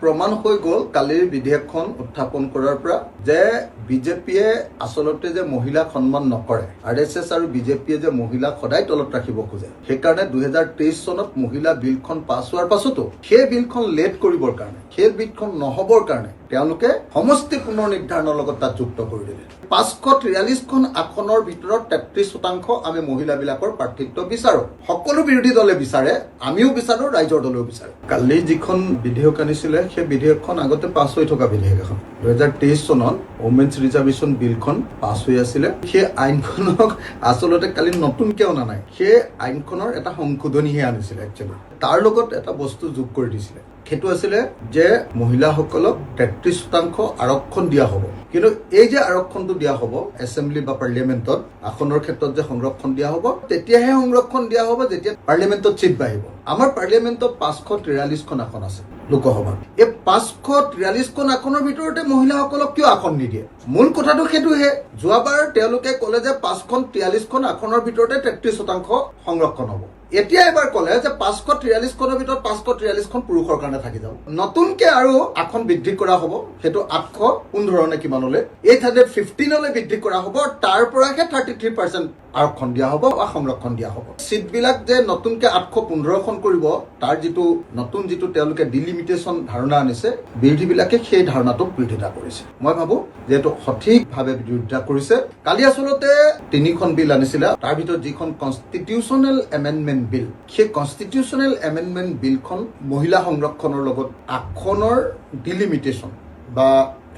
প্ৰমাণ হৈ গ'ল কালিৰ বিধেয়কখন উত্থাপন কৰাৰ পৰা যে বিজেপিয়ে আচলতে যে মহিলাক সন্মান নকৰে, আৰএছএছ আৰু বিজেপিয়ে যে মহিলাক সদায় তলত ৰাখিব খোজে। সেইকাৰণে 2023 চনত মহিলা বিলখন পাছ হোৱাৰ পাছতো সেই বিলখন লেট কৰিবৰ কাৰণে, সেই বিলখন নহবৰ কাৰণে তেওঁলোকে সমষ্টি পুনৰ নিৰ্ধাৰণৰ লগত তাত যুক্ত কৰি দিলে। 543খন আসনৰ ভিতৰত 33% আমি মহিলাবিলাকৰ প্ৰাৰ্থিত্ব বিচাৰো। সকলো বিৰোধী দলে বিচাৰে, আমিও বিচাৰো, ৰাইজৰ দলেও বিচাৰে। কালি যিখন বিধেয়ক আনিছিলে সেই বিধেয়কখন আগতে পাছ হৈ থকা বিধেয়ক এখন। 2023 চনত ওমেন্স ৰিজাৰ্ভেশ্যন বিলখন পাছ হৈ আছিলে। সেই আইনখনক আচলতে কালি নতুনকে অনা নাই, সেই আইনখনৰ এটা সংশোধনীহে আনিছিলে একচুৱেলি। তাৰ লগত এটা বস্তু যোগ কৰি দিছিলে, সেইটো আছিলে যে মহিলাসকলক 33% আৰক্ষণ দিয়া হ'ব। কিন্তু এই যে আৰক্ষণটো দিয়া হ'ব এছেম্বলি বা পাৰ্লিয়ামেণ্টত আসনৰ ক্ষেত্ৰত যে সংৰক্ষণ দিয়া হ'ব, তেতিয়াহে সংৰক্ষণ দিয়া হ'ব যেতিয়া পাৰ্লিয়ামেণ্টত চিট বাঢ়িব। আমাৰ পাৰ্লিয়ামেণ্টত 543খন আসন আছে লোকসভাত। এই 543খন আসনৰ ভিতৰতে মহিলাসকলক কিয় আসন নিদিয়ে? মূল কথাটো সেইটোহে। যোৱাবাৰ তেওঁলোকে ক'লে যে 543খন আসনৰ ভিতৰতে 33% সংৰক্ষণ হ'ব। এতিয়া এবাৰ ক'লে যে 543খনৰ ভিতৰত 543খন পুৰুষৰ কাৰণে থাকি যাব। নতুনকে আৰু আসন বৃদ্ধি কৰা হ'ব, সেইটো 815 নে কিমানলৈ, 815লৈ বৃদ্ধি কৰা হ'ব। তাৰ পৰাহে 33% আৰক্ষণ দিয়া হ'ব বা সংৰক্ষণ দিয়া হ'ব। চিটবিলাক যে নতুনকে 815খন কৰিব, তাৰ যিটো তেওঁলোকে ডিলিমিটেশ্যন ধাৰণা আনিছে, বিৰোধীবিলাকে সেই ধাৰণাটোক বিৰোধিতা কৰিছে। মই ভাবো যে এইটো সঠিকভাৱে বিৰোধিতা কৰিছে। কালি আচলতে 3খন বিল আনিছিলে, তাৰ ভিতৰত যিখন কনষ্টিটিউচনেল এমেণ্ডমেণ্ট বিল, সেই কনষ্টিটিউচনেল এমেণ্ডমেণ্ট বিলখন মহিলা সংৰক্ষণৰ লগত আসনৰ ডিলিমিটেশ্যন বা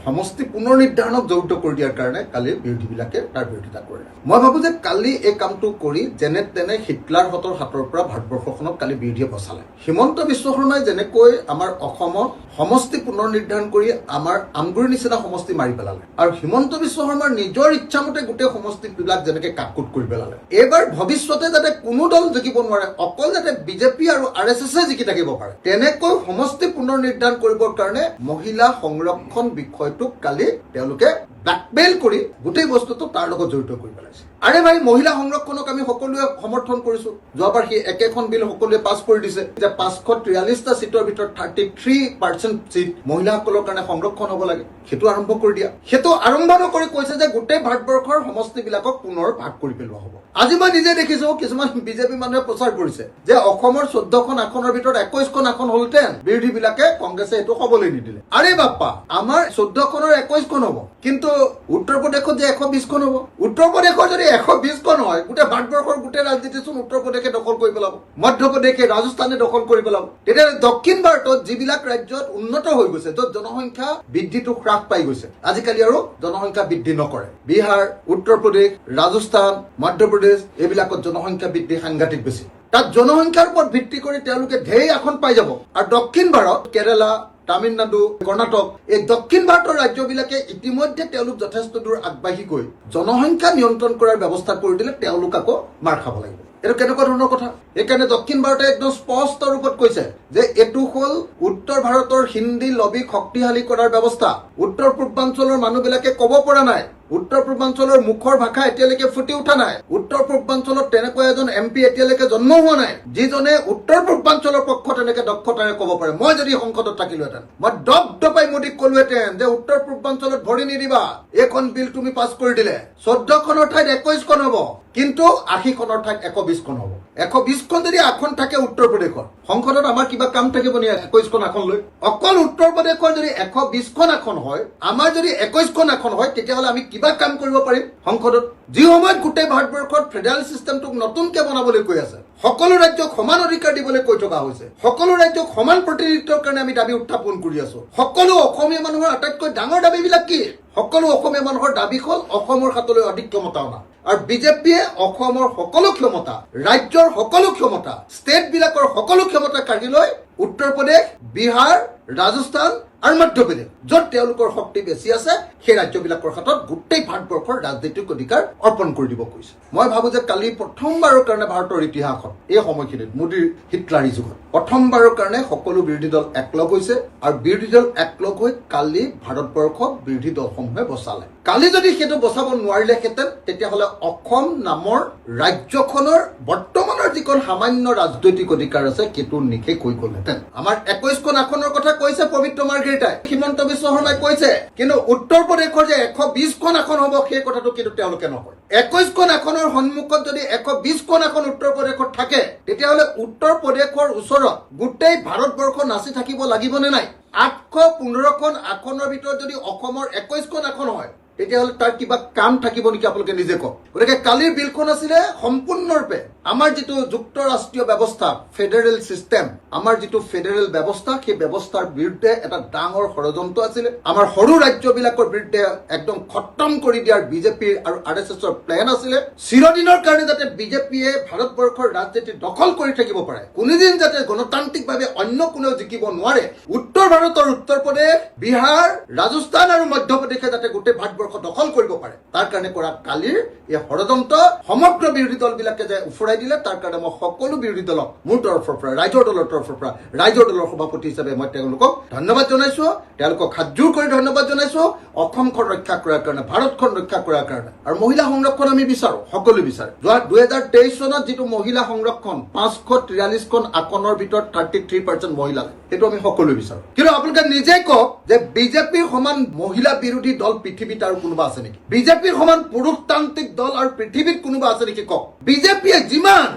সমষ্টি পুনৰ নিৰ্ধাৰণক জড়িত কৰি দিয়াৰ কাৰণে কালি বিৰোধীবিলাকে তাৰ বিৰোধিতা কৰিলে। মই ভাবো যে কালি এই কামটো কৰি যেনে তেনে হিটলাৰহঁতৰ হাতৰ পৰা ভাৰতবৰ্ষখনক কালি বিৰোধীয়ে বচালে। হিমন্ত বিশ্ব শৰ্মাই যেনেকৈ আমাৰ অসমত সমষ্টি পুনৰ নিৰ্ধাৰণ কৰি আমাৰ আমগুৰিৰ নিচিনা সমষ্টি মাৰি পেলালে, আৰু হিমন্ত বিশ্ব শৰ্মাৰ নিজৰ ইচ্ছামতে গোটেই সমষ্টিবিলাক যেনেকে কাকুট কৰি পেলালে, এইবাৰ ভৱিষ্যতে যাতে কোনো দল জিকিব নোৱাৰে, অকল যাতে বিজেপি আৰু আৰএছএছে জিকি থাকিব পাৰে, তেনেকৈ সমষ্টি পুনৰ নিৰ্ধাৰণ কৰিবৰ কাৰণে মহিলা সংৰক্ষণ বিষয়টোক কালি তেওঁলোকে ব্লেকমেইল কৰি গোটেই বস্তুটো তাৰ লগত জড়িত কৰি পেলাইছে। আৰে ভাই, মহিলা সংৰক্ষণক আমি সকলোৱে সমৰ্থন কৰিছো। যোৱাবাৰ সেই একেখন বিল সকলোৱে পাছ কৰি দিছে যে 543টা চিটৰ ভিতৰত 33% চিট মহিলাসকলৰ কাৰণে সংৰক্ষণ হ'ব লাগে। সেইটো আৰম্ভ কৰি দিয়া। সেইটো আৰম্ভ নকৰি কৈছে যে গোটেই ভাৰতবৰ্ষৰ সমষ্টিবিলাকক পুনৰ ভাগ কৰি পেলোৱা হ'ব। আজি মই নিজে দেখিছো কিছুমান বিজেপি মানুহে প্ৰচাৰ কৰিছে যে অসমৰ 14খন আসনৰ ভিতৰত 21খন আসন হ'লহেঁতেন, বিৰোধীবিলাকে কংগ্ৰেছে এইটো হ'বলৈ নিদিলে। আৰে বাপ্পা, আমাৰ 14খনৰ 21খন হ'ব, কিন্তু উত্তৰ প্ৰদেশত যে 120খন হ'ব। উত্তৰ প্ৰদেশৰ যদি 120খন হয়, গোটেই ভাৰতবৰ্ষৰ গোটেই ৰাজনীতিচোন উত্তৰ প্ৰদেশে দখল কৰি পেলাব, মধ্যপ্ৰদেশে, ৰাজস্থানে দখল কৰি পেলাব। তেতিয়াহ'লে দক্ষিণ ভাৰতত যিবিলাক ৰাজ্যত উন্নত হৈ গৈছে, য'ত জনসংখ্যা বৃদ্ধিটো হ্ৰাস পাই গৈছে, আজিকালি আৰু জনসংখ্যা বৃদ্ধি নকৰে। বিহাৰ, উত্তৰ প্ৰদেশ, ৰাজস্থান, মধ্যপ্ৰদেশ, এইবিলাকত জনসংখ্যা বৃদ্ধি সাংঘাতিক বেছি। তাত জনসংখ্যাৰ ওপৰত ভিত্তি কৰি তেওঁলোকে ঢেৰ আসন পাই যাব। আৰু দক্ষিণ ভাৰত, কেৰালা, তামিলনাডু, কৰ্ণাটক, এই দক্ষিণ ভাৰতৰ ৰাজ্যবিলাকে ইতিমধ্যে তেওঁলোক যথেষ্ট দূৰ আগবাঢ়ি গৈ জনসংখ্যা নিয়ন্ত্ৰণ কৰাৰ ব্যৱস্থা কৰি দিলে, তেওঁলোক আকৌ মাৰ খাব লাগিব। এইটো কেনেকুৱা ধৰণৰ কথা? সেইকাৰণে দক্ষিণ ভাৰতে একদম স্পষ্ট ৰূপত কৈছে যে এইটো হ'ল উত্তৰ ভাৰতৰ হিন্দী লবিক শক্তিশালী কৰাৰ ব্যৱস্থা। উত্তৰ পূৰ্বাঞ্চলৰ মানুহবিলাকে ক'ব পৰা নাই, উত্তৰ পূৰ্বাঞ্চলৰ মুখৰ ভাষা এতিয়ালৈকে ফুটি উঠা নাই। উত্তৰ পূৰ্বাঞ্চলত তেনেকুৱা এজন MP এতিয়ালৈকে জন্ম হোৱা নাই যিজনে উত্তৰ পূৰ্বাঞ্চলৰ পক্ষত এনেকে দক্ষতাৰে ক'ব পাৰে। মই যদি সংসদত থাকিলোহেঁতেন, মই দপদপাই মোদীক ক'লোহেঁতেন যে উত্তৰ পূৰ্বাঞ্চলত ভৰি নিদিবা, এইখন বিল তুমি পাছ কৰি দিলে 14খনৰ ঠাইত 21খন হ'ব, কিন্তু 80খনৰ ঠাইত 120খন হ'ব। 120খন যদি আসন থাকে উত্তৰ প্ৰদেশৰ সংসদত, আমাৰ কিবা কাম থাকিব নি 21খন আসন লৈ? অকল উত্তৰ প্ৰদেশৰ যদি 120খন আসন হয়, আমাৰ যদি 21খন আসন হয়, তেতিয়াহ'লে আমি কিবা কাম কৰিব পাৰিম সংসদত? যি সময়ত গোটেই ভাৰতবৰ্ষত ফেডাৰেল চিষ্টেমটোক নতুনকে বনাবলৈ কৈ আছে, সকলো ৰাজ্যক সমান অধিকাৰ দিবলৈ কৈ থকা হৈছে, সকলো ৰাজ্যক সমান প্ৰতিনিধিত্বৰ কাৰণে আমি দাবী উত্থাপন কৰি আছো। সকলো অসমীয়া মানুহৰ আটাইতকৈ ডাঙৰ দাবীবিলাক কি? সকলো অসমীয়া মানুহৰ দাবী হ'ল অসমৰ হাতলৈ অধিক ক্ষমতা অনা। আৰু বিজেপিয়ে অসমৰ সকলো ক্ষমতা, ৰাজ্যৰ সকলো ক্ষমতা, ষ্টেটবিলাকৰ সকলো ক্ষমতা কাঢ়ি লৈ উত্তৰ প্ৰদেশ, বিহাৰ, ৰাজস্থান আৰু মধ্যপ্ৰদেশ, য'ত তেওঁলোকৰ শক্তি বেছি আছে, সেই ৰাজ্যবিলাকৰ হাতত গোটেই ভাৰতবৰ্ষৰ ৰাজনৈতিক অধিকাৰ অৰ্পণ কৰি দিব কৈছে। মই ভাবো যে কালি প্ৰথমবাৰৰ কাৰণে ভাৰতৰ ইতিহাসত, এই সময়খিনিত মোদীৰ হিটলাৰী যুগত প্ৰথমবাৰৰ কাৰণে সকলো বিৰোধী দল একলগ হৈছে, আৰু বিৰোধী দল একলগ হৈ কালি ভাৰতবৰ্ষক বিৰোধী দলসমূহে বচালে। কালি যদি সেইটো বচাব নোৱাৰিলেহেঁতেন তেতিয়াহ'লে অসম নামৰ ৰাজ্যখনৰ বৰ্তমানৰ যিখন সামান্য ৰাজনৈতিক অধিকাৰ আছে সেইটো নিশেষ হৈ গ'লহেঁতেন। আমাৰ 21খন আসনৰ কথা কৈছে পবিত্ৰ মাৰ্ঘেৰিটাই, হিমন্ত বিশ্ব শৰ্মাই কৈছে, কিন্তু উত্তৰ প্ৰদেশৰ যে 120খন আসন হ'ব সেই কথাটো কিন্তু তেওঁলোকে নকয়। 21খন আসনৰ সন্মুখত যদি 120খন আসন উত্তৰ প্ৰদেশত থাকে তেতিয়াহ'লে উত্তৰ প্ৰদেশৰ ওচৰত গোটেই ভাৰতবৰ্ষ নাচি থাকিব লাগিবনে নাই? 815খন আসনৰ ভিতৰত যদি অসমৰ 21খন আসন হয় তেতিয়াহ'লে তাৰ কিবা কাম থাকিব নেকি আপোনালোকে নিজে কওক। গতিকে কালিৰ বিলখন আছিলে সম্পূৰ্ণৰূপে আমাৰ যিটো যুক্তৰাষ্ট্ৰীয় ব্যৱস্থা, ফেডাৰেল চিষ্টেম, আমাৰ যিটো ফেডাৰেল ব্যৱস্থা, সেই ব্যৱস্থাৰ বিৰুদ্ধে এটা ডাঙৰ ষড়যন্ত্ৰ আছিলে। আমাৰ সৰু ৰাজ্যবিলাকৰ বিৰুদ্ধে একদম খতম কৰি দিয়াৰ বিজেপিৰ আৰু RSSৰ প্লেন আছিলে। চিৰদিনৰ কাৰণে যাতে বিজেপিয়ে ভাৰতবৰ্ষৰ ৰাজনীতি দখল কৰি থাকিব পাৰে, কোনোদিন যাতে গণতান্ত্ৰিকভাৱে অন্য কোনেও জিকিব নোৱাৰে, উত্তৰ ভাৰতৰ উত্তৰ প্ৰদেশ, বিহাৰ, ৰাজস্থান আৰু মধ্যপ্ৰদেশে যাতে গোটেই ভাৰতবৰ্ষ দখল কৰিব পাৰে, তাৰ কাৰণে কৰা কালিৰ এই ষড়যন্ত্ৰ সমগ্ৰ বিৰোধী দলবিলাকে যে উফৰাই দিলে, তাৰ কাৰণে মই সকলো বিৰোধী দলক মোৰ তৰফৰ পৰা, ৰাইজৰ দলৰ তৰফৰ পৰা, ৰাইজৰ দলৰ সভাপতি হিচাপে মই তেওঁলোকক ধন্যবাদ জনাইছো, তেওঁলোকক হাতযোৰ কৰি ধন্যবাদ জনাইছো অসমখন ৰক্ষা কৰাৰ কাৰণে, ভাৰতখন ৰক্ষা কৰাৰ কাৰণে। আৰু মহিলা সংৰক্ষণ আমি বিচাৰো, সকলো বিচাৰে। যোৱা 2023 চনত যিটো মহিলা সংৰক্ষণ 543খন আসনৰ ভিতৰত 33% মহিলা, সেইটো আমি সকলো বিচাৰো। কিন্তু আপোনালোকে নিজে কওক যে বিজেপিৰ সমান মহিলা বিৰোধী দল পৃথিৱীত আৰু কোনোবা আছে নেকি? বিজেপিৰ সমান পুৰুষতান্ত্ৰিক দল আৰু পৃথিৱীত কোনোবা আছে নেকি কওক? বিজেপিয়ে যিমান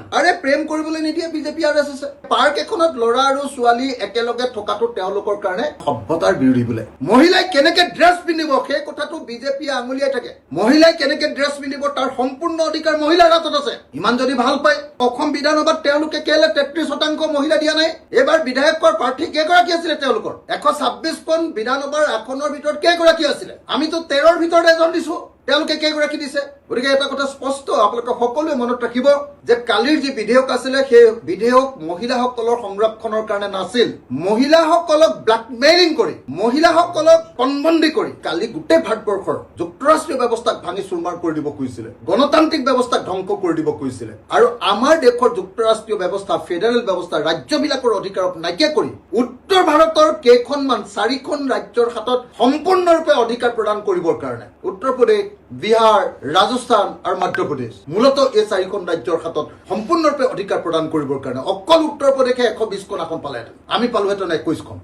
প্ৰেম কৰিবলৈ নিদিয়ে বিজেপি RSS, পাৰ্ক এখনত ল'ৰা আৰু ছোৱালী একেলগে থকাটো তেওঁলোকৰ কাৰণে সভ্যতাৰ বিৰোধী বোলে। মহিলাই কেনেকে ড্ৰেছ পিন্ধিব সেই কথাটো বিজেপিয়ে আঙুলিয়াই থাকে। মহিলাই কেনেকে ড্ৰেছ পিন্ধিব তাৰ সম্পূৰ্ণ অধিকাৰ মহিলাৰ হাতত আছে। ইমান যদি ভাল পায় অসম বিধানসভাত তেওঁলোকে কেলে 33% মহিলা দিয়া নাই? এইবাৰ বিধায়কৰ প্ৰাৰ্থী কেইগৰাকী আছিলে তেওঁলোকৰ? 126খন বিধানসভাৰ আসনৰ ভিতৰত কেইগৰাকী আছিলে? আমিতো 13ৰ ভিতৰত এজন দিছো, তেওঁলোকে কেইগৰাকী দিছে? গতিকে এটা কথা স্পষ্ট, আপোনালোকে সকলোৱে মনত ৰাখিব যে কালিৰ যি বিধেয়ক আছিলে সেই বিধেয়ক মহিলাসকলৰ সংৰক্ষণৰ কাৰণে নাছিল। মহিলাসকলক ব্লেকমেইলিং কৰি, মহিলাসকলক পণবন্দী কৰি কালি গোটেই ভাৰতবৰ্ষৰ যুক্তৰাষ্ট্ৰীয় ব্যৱস্থাক ভাঙি চুৰমাৰ কৰি দিব খুজিছিলে, গণতান্ত্ৰিক ব্যৱস্থাক ধ্বংস কৰি দিব খুজিছিলে। আৰু আমাৰ দেশৰ যুক্তৰাষ্ট্ৰীয় ব্যৱস্থা, ফেডাৰেল ব্যৱস্থা, ৰাজ্যবিলাকৰ অধিকাৰক নাইকিয়া কৰি উত্তৰ ভাৰতৰ কেইখনমান 4খন ৰাজ্যৰ হাতত সম্পূৰ্ণৰূপে অধিকাৰ প্ৰদান কৰিবৰ কাৰণে উত্তৰ প্ৰদেশ, বিহাৰ, ৰাজস্থান আৰু মধ্যপ্ৰদেশ, মূলতঃ এই 4খন ৰাজ্যৰ হাতত সম্পূৰ্ণৰূপে অধিকাৰ প্ৰদান কৰিবৰ কাৰণে অকল উত্তৰ প্ৰদেশে 120খন আসন পালেহেঁতেন, আমি পালোহেঁতেন 21খন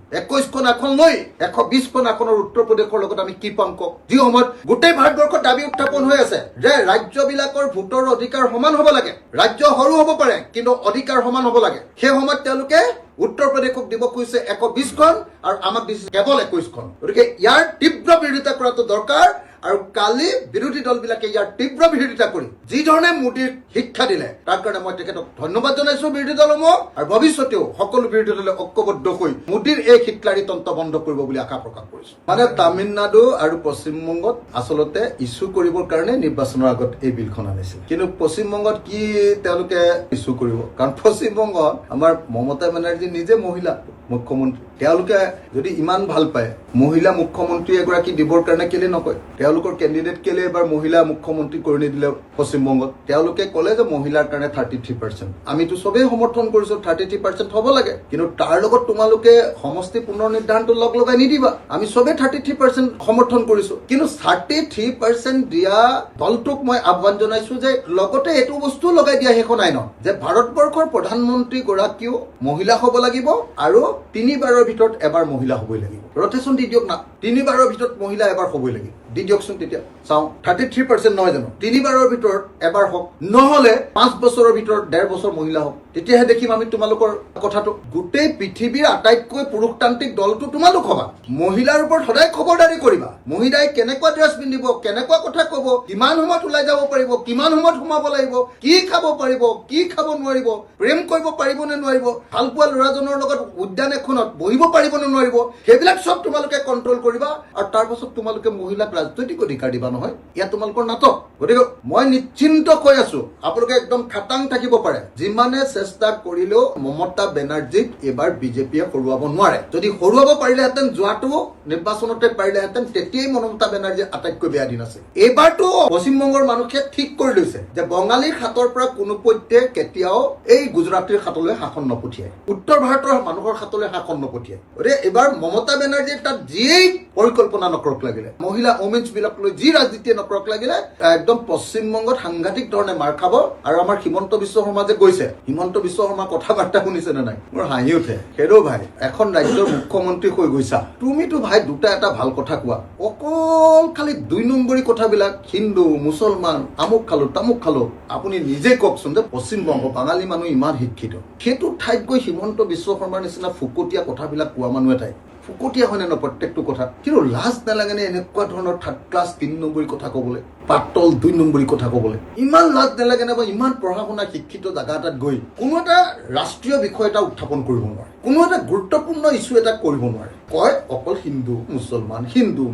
আসন লৈ 120খন আসনৰ উত্তৰ প্ৰদেশৰ লগত আমি কি পাম কওক? যি সময়ত গোটেই ভাৰতবৰ্ষত দাবী উত্থাপন হৈ আছে যে ৰাজ্যবিলাকৰ ভোটৰ অধিকাৰ সমান হ'ব লাগে, ৰাজ্য সৰু হ'ব পাৰে কিন্তু অধিকাৰ সমান হ'ব লাগে, সেই সময়ত তেওঁলোকে উত্তৰ প্ৰদেশক দিব খুজিছে 120খন আৰু আমাক দিছে কেৱল 21খন। গতিকে ইয়াৰ তীব্ৰ বিৰোধিতা কৰাটো দৰকাৰ। আৰু কালি বিৰোধী দলবিলাকে ইয়াৰ তীব্ৰ বিৰোধিতা কৰি যি ধৰণে মোদীক শিক্ষা দিলে তাৰ কাৰণে মই তেখেতক ধন্যবাদ জনাইছো বিৰোধী দলসমূহ, আৰু ভৱিষ্যতেও সকলো বিৰোধী দলে ঐক্যবদ্ধ হৈ মোদীৰ এই শিক্ষাৰী তন্ত্ৰ বন্ধ কৰিব বুলি আশা প্ৰকাশ কৰিছো। মানে তামিলনাডু আৰু পশ্চিমবংগত আচলতে ইছ্যু কৰিবৰ কাৰণে নিৰ্বাচনৰ আগত এই বিলখন আনিছিল, কিন্তু পশ্চিমবংগত কি তেওঁলোকে ইছ্যু কৰিব? কাৰণ পশ্চিমবংগত আমাৰ মমতা বেনাৰ্জী নিজে মহিলা মুখ্যমন্ত্ৰী, তেওঁলোকে যদি ইমান ভাল পায় মহিলা মুখ্যমন্ত্ৰী এগৰাকী দিবৰ কাৰণে কেলে নকয়? তেওঁলোকৰ কেণ্ডিডেট কেলে এবাৰ মহিলা মুখ্যমন্ত্ৰী কৰি নিদিলে পশ্চিমবংগত? তেওঁলোকে ক'লে যে মহিলাৰ কাৰণে 33%, আমিতো চবেই সমৰ্থন কৰিছো 33% হ'ব লাগে, কিন্তু তাৰ লগত তোমালোকে সমষ্টি পুনৰ নিৰ্ধাৰণটো লগ লগাই নিদিবা। আমি চবেই 33% সমৰ্থন কৰিছো, কিন্তু 33% দিয়া দলটোক মই আহ্বান জনাইছো যে লগতে এইটো বস্তু লগাই দিয়া সেইখন আইনত যে ভাৰতবৰ্ষৰ প্ৰধানমন্ত্ৰী গৰাকীও মহিলা হ'ব লাগিব আৰু 3বাৰৰ ভিতৰত এবাৰ মহিলা হ'বই লাগিব। ৰটেশ্যন দি দিয়ক না, 3বাৰৰ ভিতৰত মহিলা এবাৰ হ'বই লাগিব, দি দিয়কচোন। তেতিয়া চাওঁ 33% নহয় জানো? 3বাৰৰ ভিতৰত এবাৰ হওক, নহলে 5 বছৰৰ ভিতৰত 1.5 বছৰ মহিলা হওক, তেতিয়াহে দেখিম আমি তোমালোকৰ কথাটো। গোটেই পৃথিৱীৰ আটাইতকৈ পুৰুষতান্ত্ৰিক দলটো তোমালোক হবা, মহিলাৰ ওপৰত সদায় খবৰদাৰী কৰিবা। মহিলাই কেনেকুৱা ড্ৰেছ পিন্ধিব, কেনেকুৱা কথা কব, কিমান সময়ত ওলাই যাব পাৰিব, কিমান সময়ত সোমাব লাগিব, কি খাব পাৰিব, কি খাব নোৱাৰিব, প্ৰেম কৰিব পাৰিব নে নোৱাৰিব, ভাল পোৱা ল'ৰাজনৰ লগত উদ্যান এখনত বহিব পাৰিব নে নোৱাৰিব, সেইবিলাক চব তোমালোকে কণ্ট্ৰল কৰিবা। আৰু তাৰ পাছত তোমালোকে মহিলাক ৰাজনৈতিক অধিকাৰ দিবা নহয়, ইয়াত তোমালোকৰ নাটক। গতিকে মই নিশ্চিন্ত কৈ আছো, আপোনালোকে একদম খাটাং থাকিব পাৰে, যিমানে চেষ্টা কৰিলেও মমতা বেনাৰ্জীক এবাৰ বিজেপিয়ে হৰুৱাব নোৱাৰে। যদি হৰুৱাব পাৰিলেহেঁতেন যোৱাটো নিৰ্বাচনতে পাৰিলেহেঁতেন, তেতিয়াই মমতা বেনাৰ্জীৰ আটাইতকৈ বেয়া দিন আছে। এইবাৰতো পশ্চিমবংগৰ মানুহে ঠিক কৰি লৈছে যে বঙালীৰ হাতৰ পৰা কোনো পধ্যে কেতিয়াও এই গুজৰাটীৰ হাতলৈ শাসন নপঠিয়ায়, উত্তৰ ভাৰতৰ মানুহৰ হাতলৈ শাসন নপঠিয়ায়। গতিকে এইবাৰ মমতা বেনাৰ্জীৰ তাত যিয়েই পৰিকল্পনা নকৰক লাগিলে, মহিলা ওমেন্স বিলাক লৈ যি ৰাজনীতিয়ে নকৰক লাগিলে, একদম পশ্চিমবংগত সাংঘাতিক ধৰণে মাৰ খাব। আৰু আমাৰ হিমন্ত বিশ্ব শৰ্মা যে গৈছে, হিমন্ত বিশ্ব শৰ্মা কথাবাৰ্তা শুনিছে নে নাই? মোৰ হাঁহি উঠে। হেৰৌ ভাই, এখন ৰাজ্যৰ মুখ্যমন্ত্ৰী হৈ গৈছা, তুমিতো ভাই দুটা এটা ভাল কথা কোৱা, অকল খালি 2 নম্বৰী কথাবিলাক, হিন্দু মুছলমান আমুক খালো তামুক খালো। আপুনি নিজে কওকচোন যে পশ্চিমবংগ বাঙালী মানুহ ইমান শিক্ষিত, সেইটো ঠাইত গৈ হিমন্ত বিশ্ব শৰ্মাৰ নিচিনা ফুকটীয়া কথাবিলাক কোৱা মানুহ এটাই। ফুকটীয়া হয় নে ন প্ৰত্যেকটো কথা, কিন্তু লাজ নালাগে নে এনেকুৱা ধৰণৰ 3rd ক্লাছ 3 নম্বৰী কথা ক'বলৈ, পাতল 2 নম্বৰী কথা ক'বলৈ? ইমান লাজ নালাগে নে? বা ইমান পঢ়া শুনা শিক্ষিত জাগা এটাত গৈ কোনো এটা ৰাষ্ট্ৰীয় বিষয় এটা উত্থাপন কৰিব নোৱাৰে, কোনো এটা গুৰুত্বপূৰ্ণ ইছ্যু এটা কৰিব নোৱাৰে, কয় অকল হিন্দু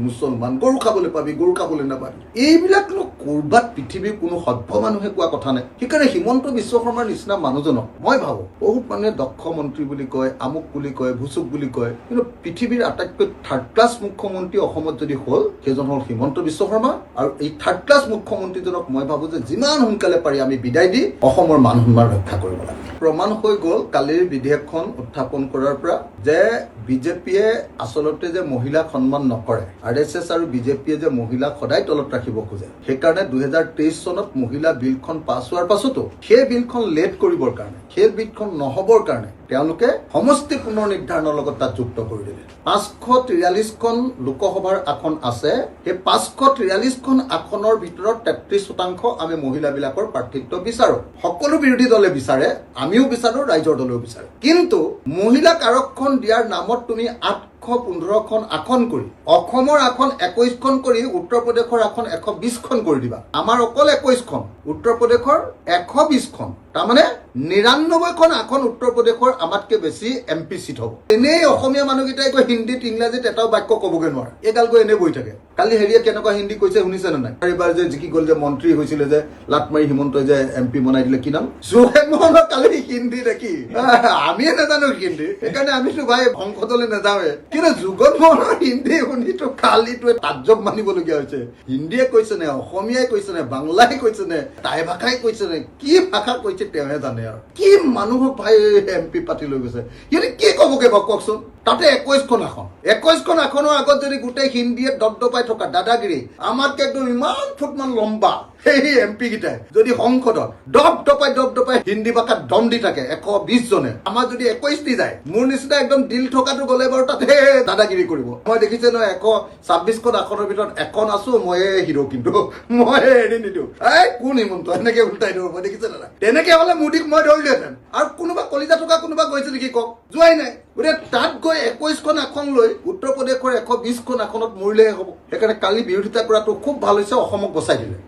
মুছলমান, গৰু খাবলৈ পাবি গৰু খাবলৈ নাপাবি। এইবিলাক কৰবাত পৃথিৱীৰ কোনো সভ্য মানুহে কোৱা কথা নাই। সেইকাৰণে হিমন্ত বিশ্ব শৰ্মাৰ নিচিনা মানুহজনক মই ভাবো, বহুত মানুহে দক্ষ মন্ত্ৰী বুলি কয়, আমুক বুলি কয়, ভুচুক বুলি কয়, কিন্তু পৃথিৱীৰ আটাইতকৈ 3rd ক্লাছ মুখ্যমন্ত্ৰী অসমত যদি হ'ল, সেইজন হ'ল হিমন্ত বিশ্ব শৰ্মা। আৰু এই 3rd ক্লাছ মুখ্যমন্ত্ৰীজনক মই ভাবো যে যিমান সোনকালে পাৰি আমি বিদায় দি অসমৰ মান সন্মান ৰক্ষা কৰিব লাগে। প্ৰমাণ হৈ গ'ল কালিৰ বিধেয়কখন উত্থাপন কৰাৰ পৰা যে বিজেপিয়ে আচলতে যে মহিলাক সন্মান নকৰে, RSS আৰু বিজেপিয়ে যে মহিলাক সদায় তলত ৰাখিব খোজে। সেইকাৰণে 2023 চনত মহিলা বিলখন পাছ হোৱাৰ পাছতো সেই বিলখন লেট কৰিবৰ কাৰণে, সেই বিলখন নহবৰ কাৰণে তেওঁলোকে সমষ্টি পুনৰ নিৰ্ধাৰণৰ লগত তাত যুক্ত কৰি দিলে। 543খন লোকসভাৰ আসন আছে, সেই 543খন আসনৰ ভিতৰত 33% আমি মহিলাবিলাকৰ প্ৰাৰ্থিত্ব বিচাৰো। সকলো বিৰোধী দলে বিচাৰে, আমিও বিচাৰো, ৰাইজৰ দলেও বিচাৰে। কিন্তু মহিলাক আৰক্ষণ দিয়াৰ নামত তুমি 815খন আসন কৰি, অসমৰ আসন 21খন কৰি উত্তৰ প্ৰদেশৰ আসন 120খন কৰি দিবা। আমাৰ অকল 21খন, উত্তৰ প্ৰদেশৰ 120খন, তাৰমানে 99খন আসন উত্তৰ প্ৰদেশৰ আমাতকে বেছি MP চিট হ'ব। এনেই অসমীয়া মানুহকেইটাই গৈ হিন্দীত ইংৰাজীত এটাও বাক্য ক'বগৈ নোৱাৰে, এইগাল গৈ এনেই বহি থাকে। কালি হেৰিয়ে কেনেকুৱা হিন্দী কৈছে শুনিছে নে নাই? এইবাৰ যে জিকি গ'ল যে মন্ত্ৰী হৈছিলে যে, লাট মাৰি হিমন্তই যে MP বনাই দিলে, কি নাম? জোহেন মোহনক কালি হিন্দী দেখি আমিয়ে নাজানো হিন্দী, সেইকাৰণে আমিতো ভাই সংসদলৈ নাযাওঁৱে। কিন্তু জোগন মোহনৰ হিন্দী শুনিতো কালিটোৱে তাজ্জব মানিবলগীয়া হৈছে। হিন্দীয়ে কৈছে নে, অসমীয়াই কৈছে নে, বাংলাই কৈছে নে, টাই ভাষাই কৈছে নে, কি ভাষা কৈছে তেওঁহে জানে। আৰু কি মানুহক ভাই MP পাতি লৈ গৈছে, সিহঁতে কি ক'বগে বাৰু কওকচোন? তাতে 21খন আসন, 21খন আসনৰ আগত যদি গোটেই হিন্দীয়ে দপদপাই থকা দাদাগিৰি, আমাতকে একদম ইমান ফুটমান লম্বা সেই MP কেইটাই যদি সংসদত দপদপাই হিন্দী ভাষাত দম দি থাকে 120 জনে, আমাৰ যদি 21 দি যায়, মোৰ নিচিনা একদম দিল থকাটো গ'লে বাৰু তাতে দাদাগিৰি কৰিব। মই দেখিছে নহয় 126খন আসনৰ ভিতৰত এখন আছো মই হিৰো, কিন্তু মই এৰি নিদিওঁ। কোন হিমন্ত এনেকে উল্টাই দিব, মই দেখিছে দাদা। তেনেকে হলে মোদীক মই ধৰিলোহেঁতেন। আৰু কোনোবা কলিজা থকা কোনোবা গৈছে নেকি কওক? যোৱাই নাই। গতিকে তাত গৈ 21খন আসন লৈ উত্তৰ প্ৰদেশৰ 120খন আসনত মৰিলেহে হ'ব। সেইকাৰণে কালি বিৰোধিতা কৰাটো খুব ভাল হৈছে, অসমক বচাই দিলে।